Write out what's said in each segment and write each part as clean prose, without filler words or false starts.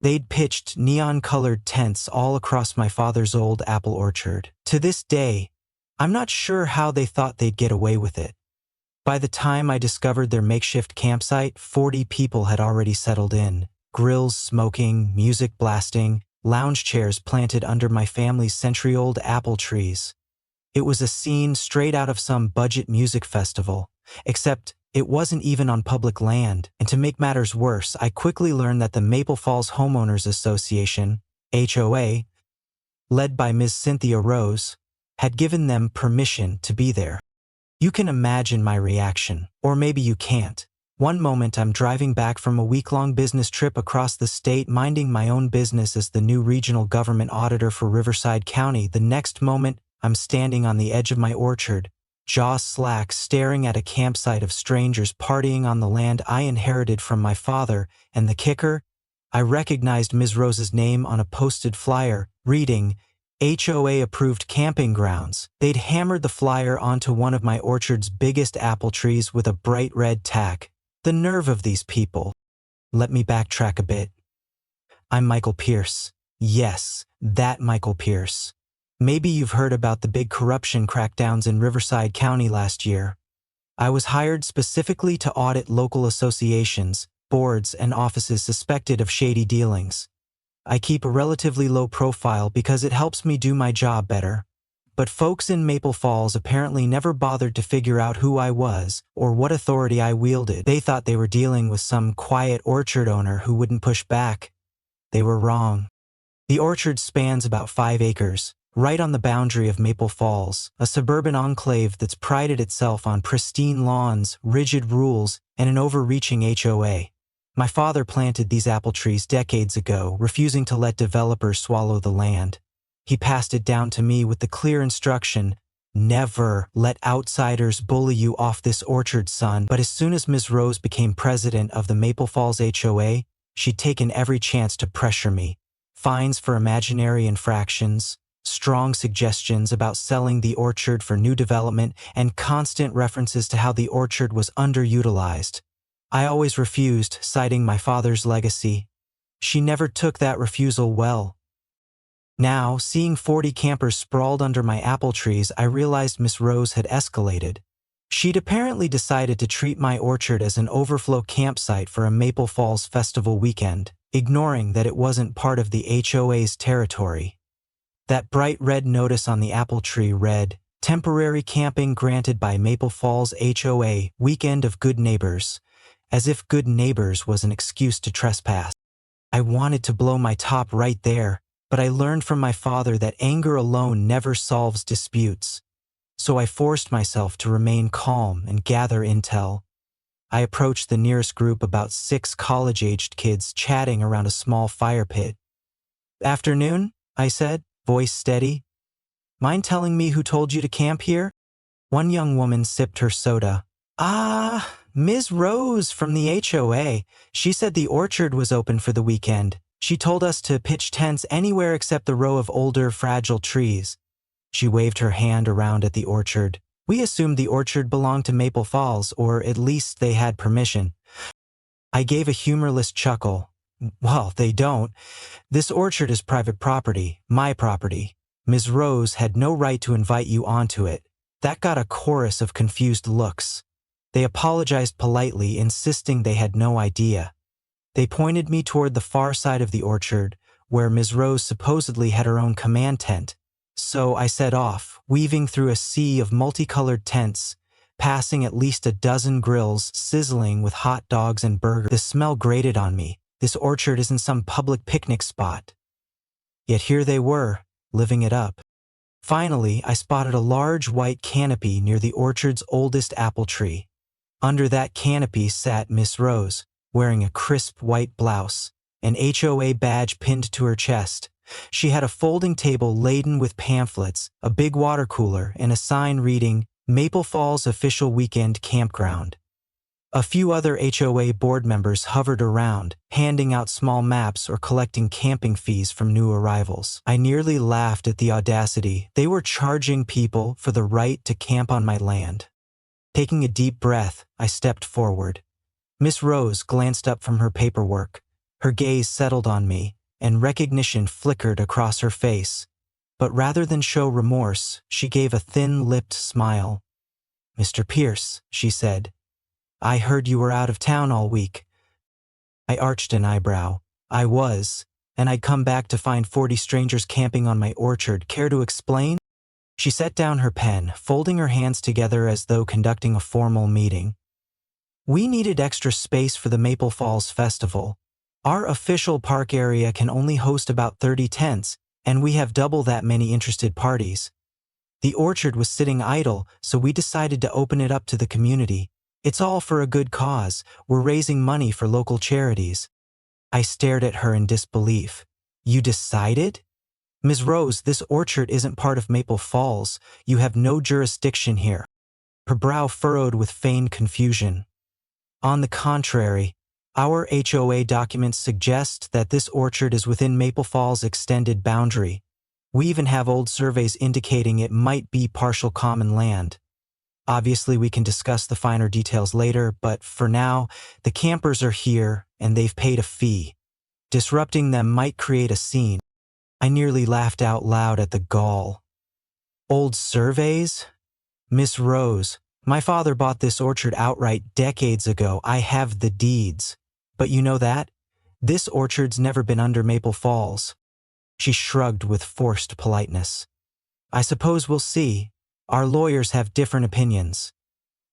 They'd pitched neon-colored tents all across my father's old apple orchard. To this day, I'm not sure how they thought they'd get away with it. By the time I discovered their makeshift campsite, 40 people had already settled in. Grills smoking, music blasting, lounge chairs planted under my family's century-old apple trees. It was a scene straight out of some budget music festival, except it wasn't even on public land, and to make matters worse, I quickly learned that the Maple Falls Homeowners Association, HOA, led by Ms. Cynthia Rose, had given them permission to be there. You can imagine my reaction, or maybe you can't. One moment I'm driving back from a week-long business trip across the state minding my own business as the new regional government auditor for Riverside County. The next moment, I'm standing on the edge of my orchard, jaw slack, staring at a campsite of strangers partying on the land I inherited from my father, and the kicker? I recognized Ms. Rose's name on a posted flyer, reading, HOA-approved camping grounds. They'd hammered the flyer onto one of my orchard's biggest apple trees with a bright red tack. The nerve of these people. Let me backtrack a bit. I'm Michael Pierce. Yes, that Michael Pierce. Maybe you've heard about the big corruption crackdowns in Riverside County last year. I was hired specifically to audit local associations, boards, and offices suspected of shady dealings. I keep a relatively low profile because it helps me do my job better. But folks in Maple Falls apparently never bothered to figure out who I was or what authority I wielded. They thought they were dealing with some quiet orchard owner who wouldn't push back. They were wrong. The orchard spans about 5 acres, right on the boundary of Maple Falls, a suburban enclave that's prided itself on pristine lawns, rigid rules, and an overreaching HOA. My father planted these apple trees decades ago, refusing to let developers swallow the land. He passed it down to me with the clear instruction, never let outsiders bully you off this orchard, son. But as soon as Ms. Rose became president of the Maple Falls HOA, she'd taken every chance to pressure me. Fines for imaginary infractions, strong suggestions about selling the orchard for new development, and constant references to how the orchard was underutilized. I always refused, citing my father's legacy. She never took that refusal well. Now, seeing 40 campers sprawled under my apple trees, I realized Miss Rose had escalated. She'd apparently decided to treat my orchard as an overflow campsite for a Maple Falls festival weekend, ignoring that it wasn't part of the HOA's territory. That bright red notice on the apple tree read, "Temporary camping granted by Maple Falls HOA, Weekend of Good Neighbors," as if good neighbors was an excuse to trespass. I wanted to blow my top right there, but I learned from my father that anger alone never solves disputes. So I forced myself to remain calm and gather intel. I approached the nearest group, about 6 college-aged kids chatting around a small fire pit. "Afternoon," I said, voice steady. "Mind telling me who told you to camp here?" One young woman sipped her soda. Ms. Rose from the HOA. She said the orchard was open for the weekend. She told us to pitch tents anywhere except the row of older, fragile trees." She waved her hand around at the orchard. "We assumed the orchard belonged to Maple Falls, or at least they had permission." I gave a humorless chuckle. "Well, they don't. This orchard is private property, my property. Ms. Rose had no right to invite you onto it." That got a chorus of confused looks. They apologized politely, insisting they had no idea. They pointed me toward the far side of the orchard, where Ms. Rose supposedly had her own command tent. So I set off, weaving through a sea of multicolored tents, passing at least a dozen grills sizzling with hot dogs and burgers. The smell grated on me. This orchard isn't some public picnic spot. Yet here they were, living it up. Finally, I spotted a large white canopy near the orchard's oldest apple tree. Under that canopy sat Miss Rose, wearing a crisp white blouse, an HOA badge pinned to her chest. She had a folding table laden with pamphlets, a big water cooler, and a sign reading, "Maple Falls Official Weekend Campground." A few other HOA board members hovered around, handing out small maps or collecting camping fees from new arrivals. I nearly laughed at the audacity. They were charging people for the right to camp on my land. Taking a deep breath, I stepped forward. Miss Rose glanced up from her paperwork. Her gaze settled on me, and recognition flickered across her face. But rather than show remorse, she gave a thin-lipped smile. "Mr. Pierce," she said, "I heard you were out of town all week." I arched an eyebrow. I was, and I'd come back to find 40 strangers camping on my orchard. Care to explain? She set down her pen, folding her hands together as though conducting a formal meeting. "We needed extra space for the Maple Falls Festival. Our official park area can only host about 30 tents, and we have double that many interested parties. The orchard was sitting idle, so we decided to open it up to the community. It's all for a good cause. We're raising money for local charities." I stared at her in disbelief. "You decided?" "Ms. Rose, this orchard isn't part of Maple Falls. You have no jurisdiction here." Her brow furrowed with feigned confusion. "On the contrary, our HOA documents suggest that this orchard is within Maple Falls' extended boundary. We even have old surveys indicating it might be partial common land. Obviously, we can discuss the finer details later, but for now, the campers are here and they've paid a fee. Disrupting them might create a scene." I nearly laughed out loud at the gall. "Old surveys? Miss Rose, my father bought this orchard outright decades ago. I have the deeds. But you know that? This orchard's never been under Maple Falls." She shrugged with forced politeness. "I suppose we'll see. Our lawyers have different opinions.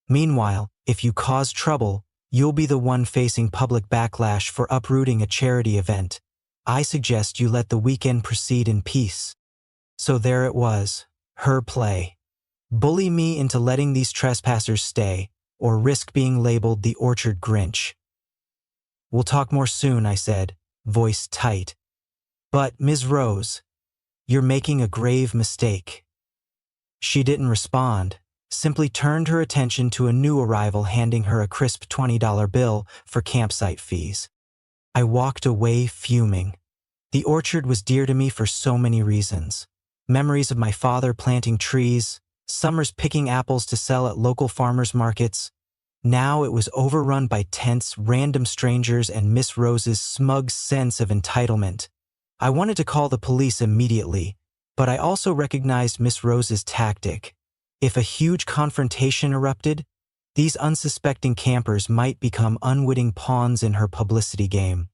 Meanwhile, if you cause trouble, you'll be the one facing public backlash for uprooting a charity event. I suggest you let the weekend proceed in peace." So there it was, her play. Bully me into letting these trespassers stay, or risk being labeled the Orchard Grinch. "We'll talk more soon," I said, voice tight. "But, Ms. Rose, you're making a grave mistake." She didn't respond, simply turned her attention to a new arrival handing her a crisp $20 bill for campsite fees. I walked away fuming. The orchard was dear to me for so many reasons. Memories of my father planting trees, summers picking apples to sell at local farmers markets. Now it was overrun by tents, random strangers, and Miss Rose's smug sense of entitlement. I wanted to call the police immediately, but I also recognized Miss Rose's tactic. If a huge confrontation erupted, these unsuspecting campers might become unwitting pawns in her publicity game.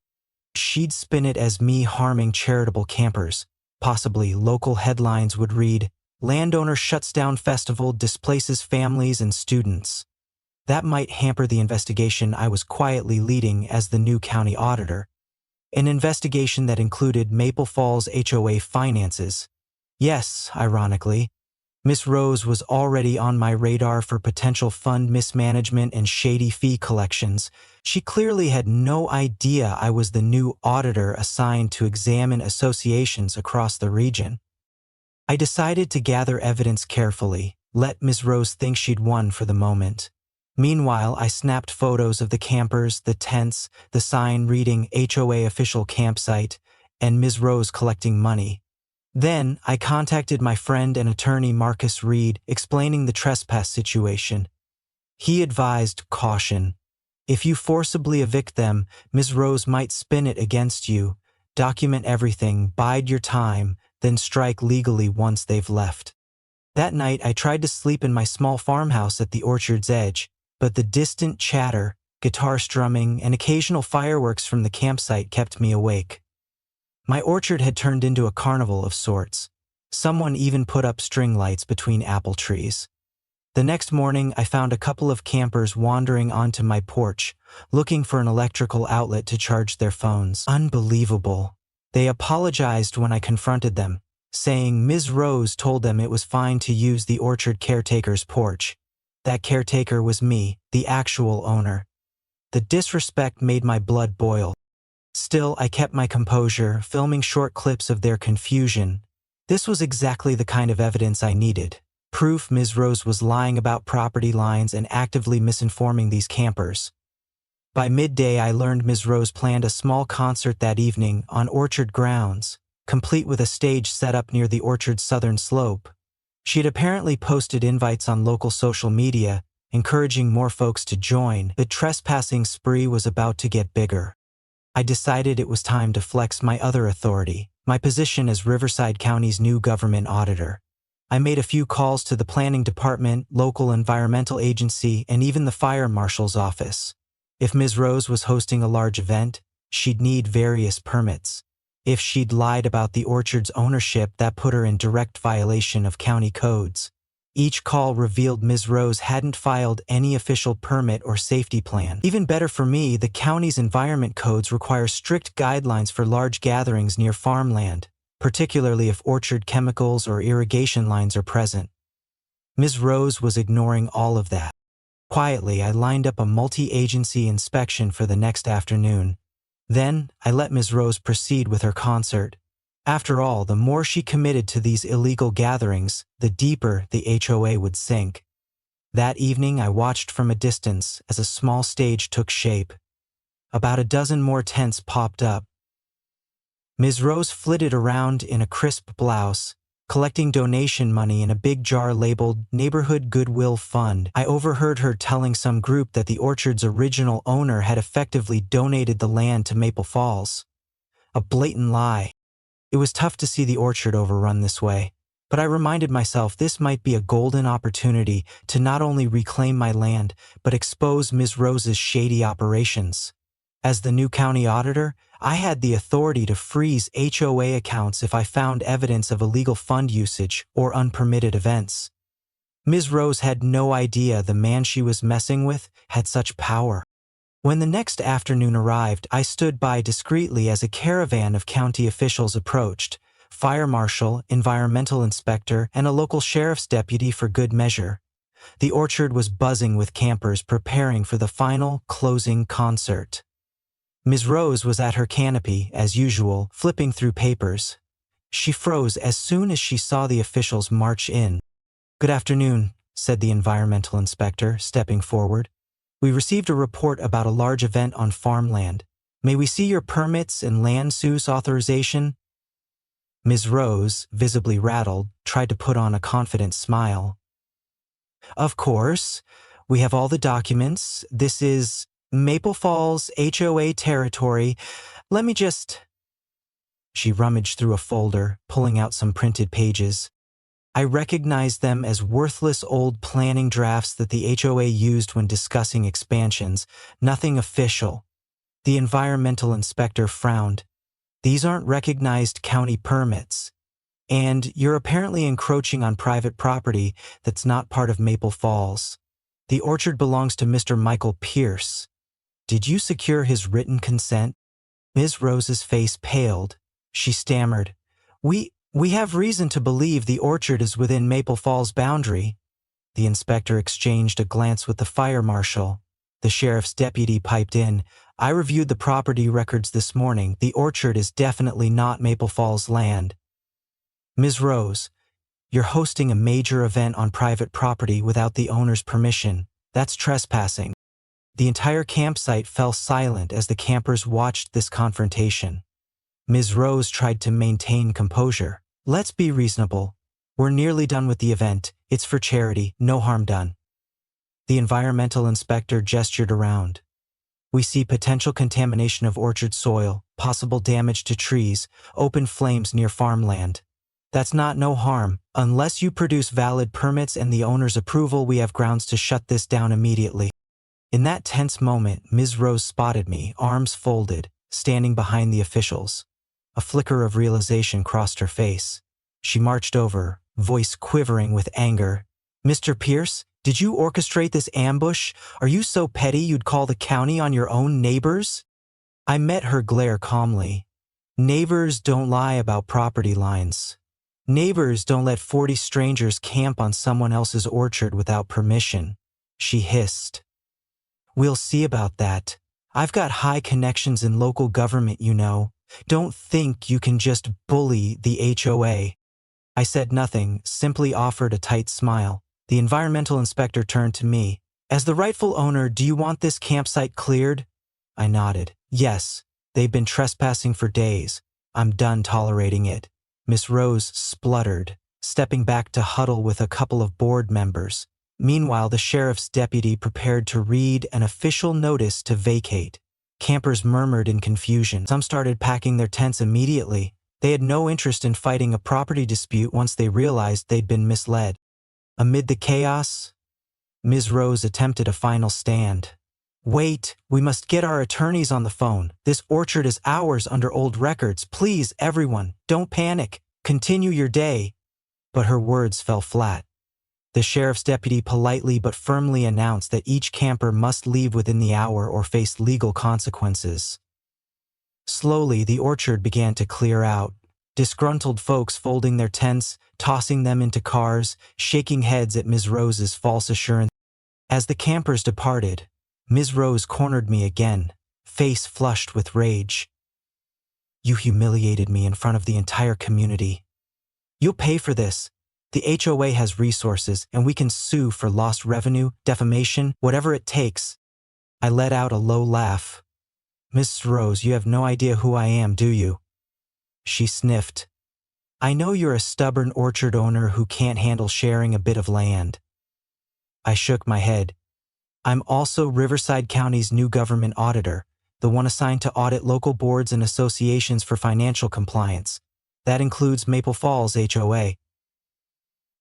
She'd spin it as me harming charitable campers. Possibly local headlines would read, "Landowner shuts down festival, displaces families and students." That might hamper the investigation I was quietly leading as the new county auditor. An investigation that included Maple Falls HOA finances. Yes, ironically, Miss Rose was already on my radar for potential fund mismanagement and shady fee collections. She clearly had no idea I was the new auditor assigned to examine associations across the region. I decided to gather evidence carefully, let Miss Rose think she'd won for the moment. Meanwhile, I snapped photos of the campers, the tents, the sign reading HOA official campsite, and Ms. Rose collecting money. Then, I contacted my friend and attorney Marcus Reed, explaining the trespass situation. He advised caution. If you forcibly evict them, Ms. Rose might spin it against you. Document everything, bide your time, then strike legally once they've left. That night, I tried to sleep in my small farmhouse at the orchard's edge, but the distant chatter, guitar strumming, and occasional fireworks from the campsite kept me awake. My orchard had turned into a carnival of sorts. Someone even put up string lights between apple trees. The next morning, I found a couple of campers wandering onto my porch, looking for an electrical outlet to charge their phones. Unbelievable. They apologized when I confronted them, saying Ms. Rose told them it was fine to use the orchard caretaker's porch. That caretaker was me, the actual owner. The disrespect made my blood boil. Still, I kept my composure, filming short clips of their confusion. This was exactly the kind of evidence I needed. Proof Ms. Rose was lying about property lines and actively misinforming these campers. By midday, I learned Ms. Rose planned a small concert that evening on orchard grounds, complete with a stage set up near the orchard's southern slope. She had apparently posted invites on local social media, encouraging more folks to join. The trespassing spree was about to get bigger. I decided it was time to flex my other authority, my position as Riverside County's new government auditor. I made a few calls to the planning department, local environmental agency, and even the fire marshal's office. If Ms. Rose was hosting a large event, she'd need various permits. If she'd lied about the orchard's ownership, that put her in direct violation of county codes. Each call revealed Ms. Rose hadn't filed any official permit or safety plan. Even better for me, the county's environment codes require strict guidelines for large gatherings near farmland, particularly if orchard chemicals or irrigation lines are present. Ms. Rose was ignoring all of that. Quietly, I lined up a multi-agency inspection for the next afternoon. Then, I let Ms. Rose proceed with her concert. After all, the more she committed to these illegal gatherings, the deeper the HOA would sink. That evening, I watched from a distance as a small stage took shape. About a dozen more tents popped up. Ms. Rose flitted around in a crisp blouse, collecting donation money in a big jar labeled Neighborhood Goodwill Fund. I overheard her telling some group that the orchard's original owner had effectively donated the land to Maple Falls. A blatant lie. It was tough to see the orchard overrun this way, but I reminded myself this might be a golden opportunity to not only reclaim my land, but expose Ms. Rose's shady operations. As the new county auditor, I had the authority to freeze HOA accounts if I found evidence of illegal fund usage or unpermitted events. Ms. Rose had no idea the man she was messing with had such power. When the next afternoon arrived, I stood by discreetly as a caravan of county officials approached, fire marshal, environmental inspector, and a local sheriff's deputy for good measure. The orchard was buzzing with campers preparing for the final closing concert. Ms. Rose was at her canopy, as usual, flipping through papers. She froze as soon as she saw the officials march in. "Good afternoon," said the environmental inspector, stepping forward. "We received a report about a large event on farmland. May we see your permits and land use authorization?" Ms. Rose, visibly rattled, tried to put on a confident smile. "Of course. We have all the documents. This is Maple Falls HOA territory. Let me just—" She rummaged through a folder, pulling out some printed pages. I recognized them as worthless old planning drafts that the HOA used when discussing expansions, nothing official. The environmental inspector frowned. "These aren't recognized county permits. And you're apparently encroaching on private property that's not part of Maple Falls. The orchard belongs to Mr. Michael Pierce. Did you secure his written consent?" Ms. Rose's face paled. She stammered, We have reason to believe the orchard is within Maple Falls' boundary." The inspector exchanged a glance with the fire marshal. The sheriff's deputy piped in, "I reviewed the property records this morning. The orchard is definitely not Maple Falls' land." "Ms. Rose, you're hosting a major event on private property without the owner's permission. That's trespassing." The entire campsite fell silent as the campers watched this confrontation. Ms. Rose tried to maintain composure. "Let's be reasonable. We're nearly done with the event. It's for charity, no harm done." The environmental inspector gestured around. "We see potential contamination of orchard soil, possible damage to trees, open flames near farmland. That's not no harm. Unless you produce valid permits and the owner's approval, we have grounds to shut this down immediately." In that tense moment, Ms. Rose spotted me, arms folded, standing behind the officials. A flicker of realization crossed her face. She marched over, voice quivering with anger. "Mr. Pierce, did you orchestrate this ambush? Are you so petty you'd call the county on your own neighbors?" I met her glare calmly. "Neighbors don't lie about property lines. Neighbors don't let 40 strangers camp on someone else's orchard without permission," she hissed. "We'll see about that. I've got high connections in local government, you know. Don't think you can just bully the HOA." I said nothing, simply offered a tight smile. The environmental inspector turned to me. "As the rightful owner, do you want this campsite cleared?" I nodded. "Yes, they've been trespassing for days. I'm done tolerating it." Miss Rose spluttered, stepping back to huddle with a couple of board members. Meanwhile, the sheriff's deputy prepared to read an official notice to vacate. Campers murmured in confusion. Some started packing their tents immediately. They had no interest in fighting a property dispute once they realized they'd been misled. Amid the chaos, Ms. Rose attempted a final stand. "Wait, we must get our attorneys on the phone. This orchard is ours under old records. Please, everyone, don't panic. Continue your day." But her words fell flat. The sheriff's deputy politely but firmly announced that each camper must leave within the hour or face legal consequences. Slowly, the orchard began to clear out. Disgruntled folks folding their tents, tossing them into cars, shaking heads at Ms. Rose's false assurance. As the campers departed, Ms. Rose cornered me again, face flushed with rage. "You humiliated me in front of the entire community. You'll pay for this. The HOA has resources, and we can sue for lost revenue, defamation, whatever it takes." I let out a low laugh. "Miss Rose, you have no idea who I am, do you?" She sniffed. "I know you're a stubborn orchard owner who can't handle sharing a bit of land." I shook my head. "I'm also Riverside County's new government auditor, the one assigned to audit local boards and associations for financial compliance. That includes Maple Falls HOA.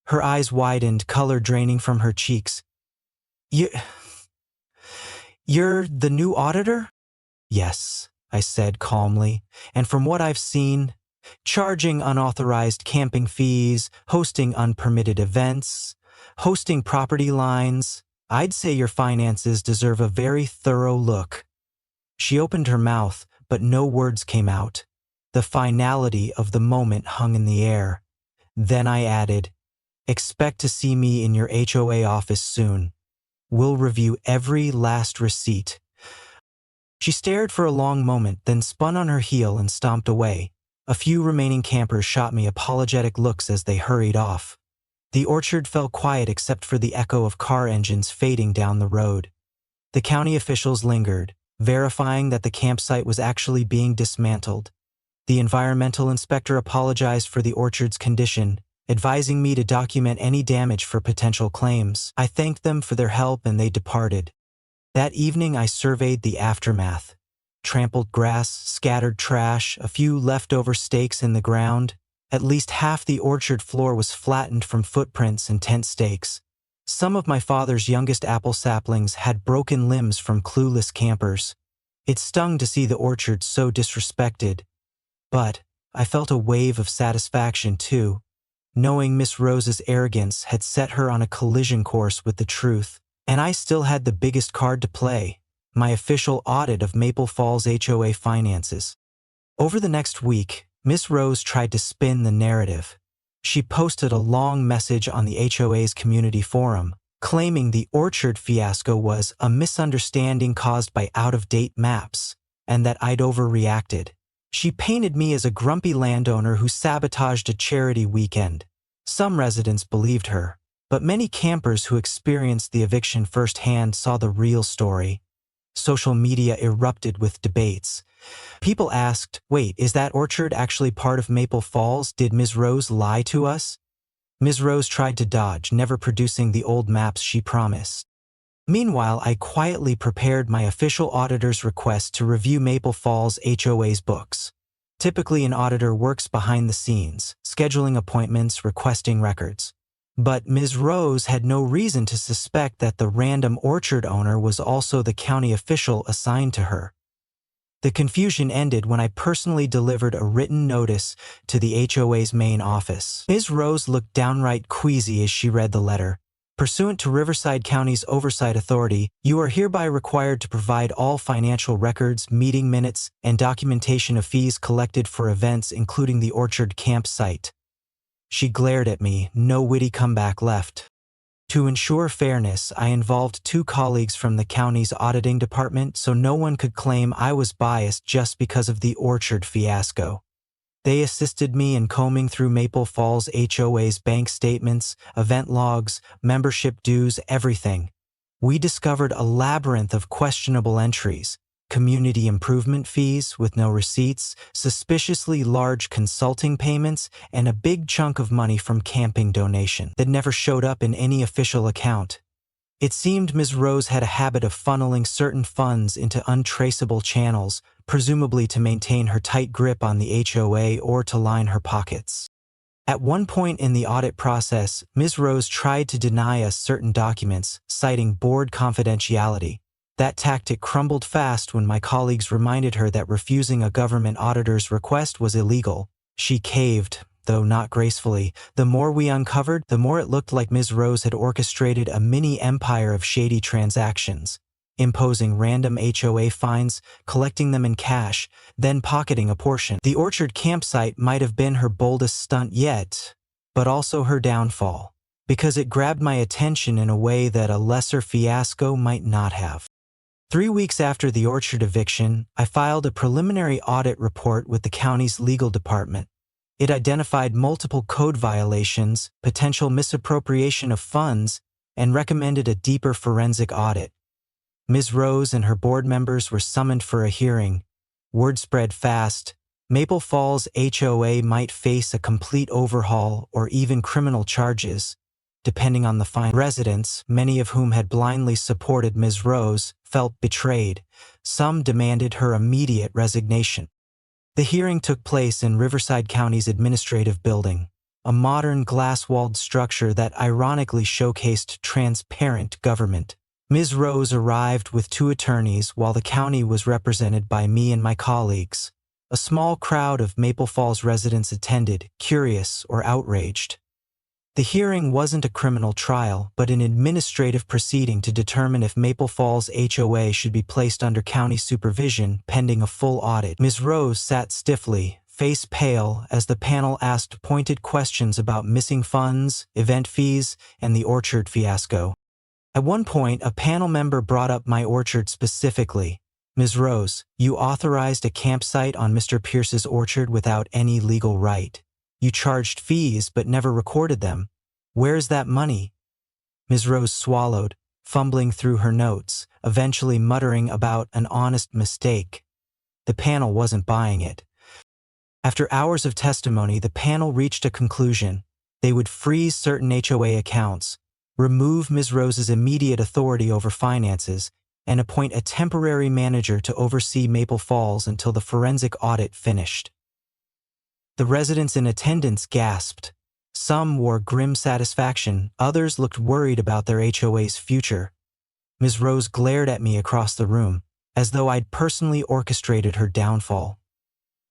Her eyes widened, color draining from her cheeks. You're the new auditor?" "Yes," I said calmly, "and from what I've seen, charging unauthorized camping fees, hosting unpermitted events, hosting property lines, I'd say your finances deserve a very thorough look." She opened her mouth, but no words came out. The finality of the moment hung in the air. Then I added, "Expect to see me in your HOA office soon. We'll review every last receipt." She stared for a long moment, then spun on her heel and stomped away. A few remaining campers shot me apologetic looks as they hurried off. The orchard fell quiet except for the echo of car engines fading down the road. The county officials lingered, verifying that the campsite was actually being dismantled. The environmental inspector apologized for the orchard's condition, advising me to document any damage for potential claims. I thanked them for their help and they departed. That evening I surveyed the aftermath. Trampled grass, scattered trash, a few leftover stakes in the ground. At least half the orchard floor was flattened from footprints and tent stakes. Some of my father's youngest apple saplings had broken limbs from clueless campers. It stung to see the orchard so disrespected. But I felt a wave of satisfaction too, knowing Miss Rose's arrogance had set her on a collision course with the truth. And I still had the biggest card to play, my official audit of Maple Falls HOA finances. Over the next week, Miss Rose tried to spin the narrative. She posted a long message on the HOA's community forum, claiming the orchard fiasco was a misunderstanding caused by out-of-date maps, and that I'd overreacted. She painted me as a grumpy landowner who sabotaged a charity weekend. Some residents believed her, but many campers who experienced the eviction firsthand saw the real story. Social media erupted with debates. People asked, "Wait, is that orchard actually part of Maple Falls? Did Ms. Rose lie to us?" Ms. Rose tried to dodge, never producing the old maps she promised. Meanwhile, I quietly prepared my official auditor's request to review Maple Falls HOA's books. Typically, an auditor works behind the scenes, scheduling appointments, requesting records. But Ms. Rose had no reason to suspect that the random orchard owner was also the county official assigned to her. The confusion ended when I personally delivered a written notice to the HOA's main office. Ms. Rose looked downright queasy as she read the letter. "Pursuant to Riverside County's Oversight Authority, you are hereby required to provide all financial records, meeting minutes, and documentation of fees collected for events including the orchard campsite." She glared at me, no witty comeback left. To ensure fairness, I involved 2 colleagues from the county's auditing department so no one could claim I was biased just because of the orchard fiasco. They assisted me in combing through Maple Falls HOA's bank statements, event logs, membership dues, everything. We discovered a labyrinth of questionable entries, community improvement fees with no receipts, suspiciously large consulting payments, and a big chunk of money from camping donation that never showed up in any official account. It seemed Ms. Rose had a habit of funneling certain funds into untraceable channels, presumably to maintain her tight grip on the HOA or to line her pockets. At one point in the audit process, Ms. Rose tried to deny us certain documents, citing board confidentiality. That tactic crumbled fast when my colleagues reminded her that refusing a government auditor's request was illegal. She caved, though not gracefully. The more we uncovered, the more it looked like Ms. Rose had orchestrated a mini empire of shady transactions, imposing random HOA fines, collecting them in cash, then pocketing a portion. The Orchard campsite might have been her boldest stunt yet, but also her downfall, because it grabbed my attention in a way that a lesser fiasco might not have. 3 weeks after the Orchard eviction, I filed a preliminary audit report with the county's legal department. It identified multiple code violations, potential misappropriation of funds, and recommended a deeper forensic audit. Ms. Rose and her board members were summoned for a hearing. Word spread fast. Maple Falls HOA might face a complete overhaul or even criminal charges, depending on the fine. Residents, many of whom had blindly supported Ms. Rose, felt betrayed. Some demanded her immediate resignation. The hearing took place in Riverside County's administrative building, a modern glass-walled structure that ironically showcased transparent government. Ms. Rose arrived with 2 attorneys while the county was represented by me and my colleagues. A small crowd of Maple Falls residents attended, curious or outraged. The hearing wasn't a criminal trial, but an administrative proceeding to determine if Maple Falls HOA should be placed under county supervision pending a full audit. Ms. Rose sat stiffly, face pale, as the panel asked pointed questions about missing funds, event fees, and the Orchard fiasco. At one point, a panel member brought up my orchard specifically. "Ms. Rose, you authorized a campsite on Mr. Pierce's orchard without any legal right. You charged fees but never recorded them. Where's that money?" Ms. Rose swallowed, fumbling through her notes, eventually muttering about an honest mistake. The panel wasn't buying it. After hours of testimony, the panel reached a conclusion. They would freeze certain HOA accounts, remove Ms. Rose's immediate authority over finances, and appoint a temporary manager to oversee Maple Falls until the forensic audit finished. The residents in attendance gasped. Some wore grim satisfaction, others looked worried about their HOA's future. Ms. Rose glared at me across the room, as though I'd personally orchestrated her downfall.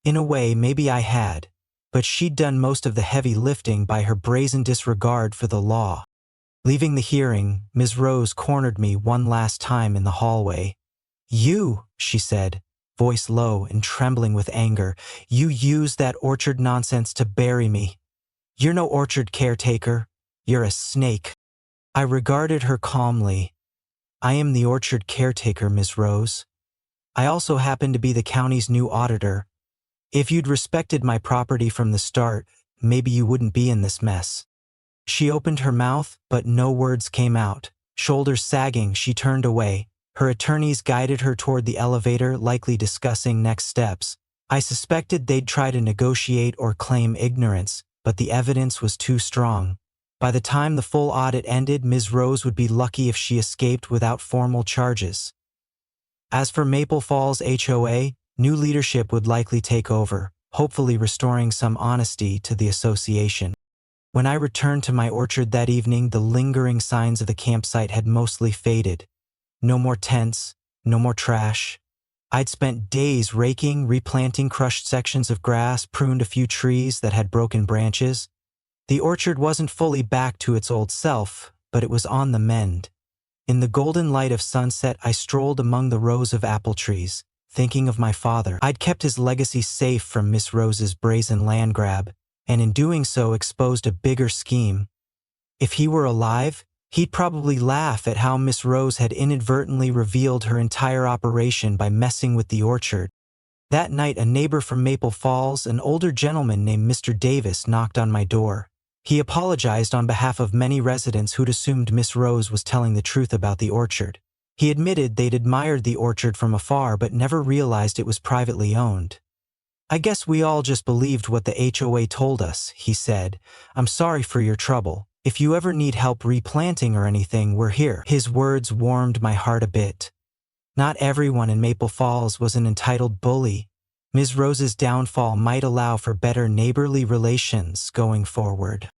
In a way, maybe I had, but she'd done most of the heavy lifting by her brazen disregard for the law. Leaving the hearing, Ms. Rose cornered me one last time in the hallway. "You," she said, voice low and trembling with anger, "you used that orchard nonsense to bury me. You're no orchard caretaker. You're a snake." I regarded her calmly. "I am the orchard caretaker, Ms. Rose. I also happen to be the county's new auditor. If you'd respected my property from the start, maybe you wouldn't be in this mess." She opened her mouth, but no words came out. Shoulders sagging, she turned away. Her attorneys guided her toward the elevator, likely discussing next steps. I suspected they'd try to negotiate or claim ignorance, but the evidence was too strong. By the time the full audit ended, Ms. Rose would be lucky if she escaped without formal charges. As for Maple Falls HOA, new leadership would likely take over, hopefully restoring some honesty to the association. When I returned to my orchard that evening, the lingering signs of the campsite had mostly faded. No more tents, no more trash. I'd spent days raking, replanting crushed sections of grass, pruned a few trees that had broken branches. The orchard wasn't fully back to its old self, but it was on the mend. In the golden light of sunset, I strolled among the rows of apple trees, thinking of my father. I'd kept his legacy safe from Miss Rose's brazen land grab, and in doing so exposed a bigger scheme. If he were alive, he'd probably laugh at how Miss Rose had inadvertently revealed her entire operation by messing with the orchard. That night, a neighbor from Maple Falls, an older gentleman named Mr. Davis, knocked on my door. He apologized on behalf of many residents who'd assumed Miss Rose was telling the truth about the orchard. He admitted they'd admired the orchard from afar but never realized it was privately owned. "I guess we all just believed what the HOA told us," he said. "I'm sorry for your trouble. If you ever need help replanting or anything, we're here." His words warmed my heart a bit. Not everyone in Maple Falls was an entitled bully. Ms. Rose's downfall might allow for better neighborly relations going forward.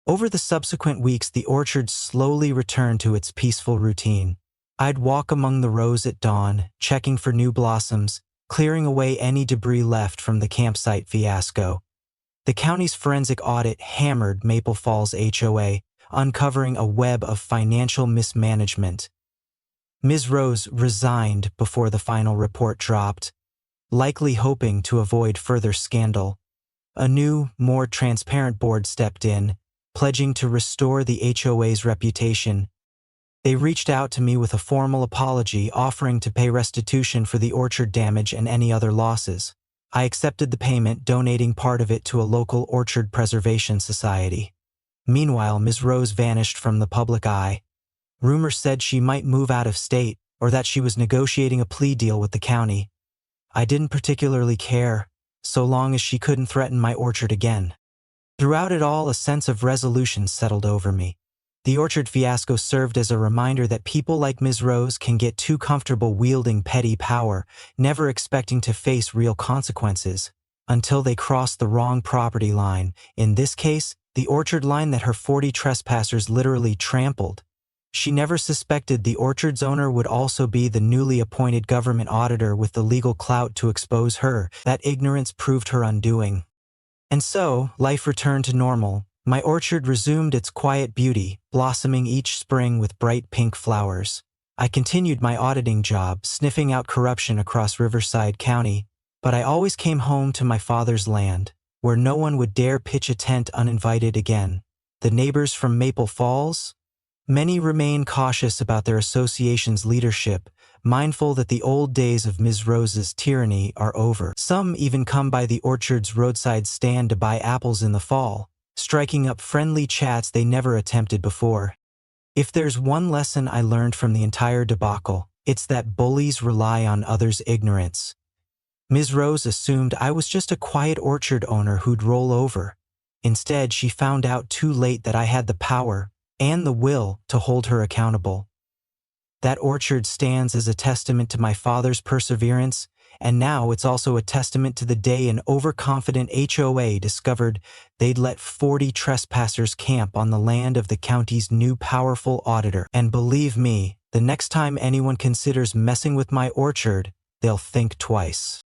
Over the subsequent weeks, the orchard slowly returned to its peaceful routine. I'd walk among the rows at dawn, checking for new blossoms, clearing away any debris left from the campsite fiasco. The county's forensic audit hammered Maple Falls HOA, uncovering a web of financial mismanagement. Ms. Rose resigned before the final report dropped, likely hoping to avoid further scandal. A new, more transparent board stepped in, pledging to restore the HOA's reputation. They reached out to me with a formal apology, offering to pay restitution for the orchard damage and any other losses. I accepted the payment, donating part of it to a local orchard preservation society. Meanwhile, Ms. Rose vanished from the public eye. Rumors said she might move out of state, or that she was negotiating a plea deal with the county. I didn't particularly care, so long as she couldn't threaten my orchard again. Throughout it all, a sense of resolution settled over me. The orchard fiasco served as a reminder that people like Ms. Rose can get too comfortable wielding petty power, never expecting to face real consequences, until they cross the wrong property line, in this case, the orchard line that her 40 trespassers literally trampled. She never suspected the orchard's owner would also be the newly appointed government auditor with the legal clout to expose her. That ignorance proved her undoing. And so, life returned to normal. My orchard resumed its quiet beauty, blossoming each spring with bright pink flowers. I continued my auditing job, sniffing out corruption across Riverside County, but I always came home to my father's land, where no one would dare pitch a tent uninvited again. The neighbors from Maple Falls? Many remain cautious about their association's leadership, mindful that the old days of Ms. Rose's tyranny are over. Some even come by the orchard's roadside stand to buy apples in the fall, striking up friendly chats they never attempted before. If there's one lesson I learned from the entire debacle, it's that bullies rely on others' ignorance. Ms. Rose assumed I was just a quiet orchard owner who'd roll over. Instead, she found out too late that I had the power and the will to hold her accountable. That orchard stands as a testament to my father's perseverance, and now it's also a testament to the day an overconfident HOA discovered they'd let 40 trespassers camp on the land of the county's new powerful auditor. And believe me, the next time anyone considers messing with my orchard, they'll think twice.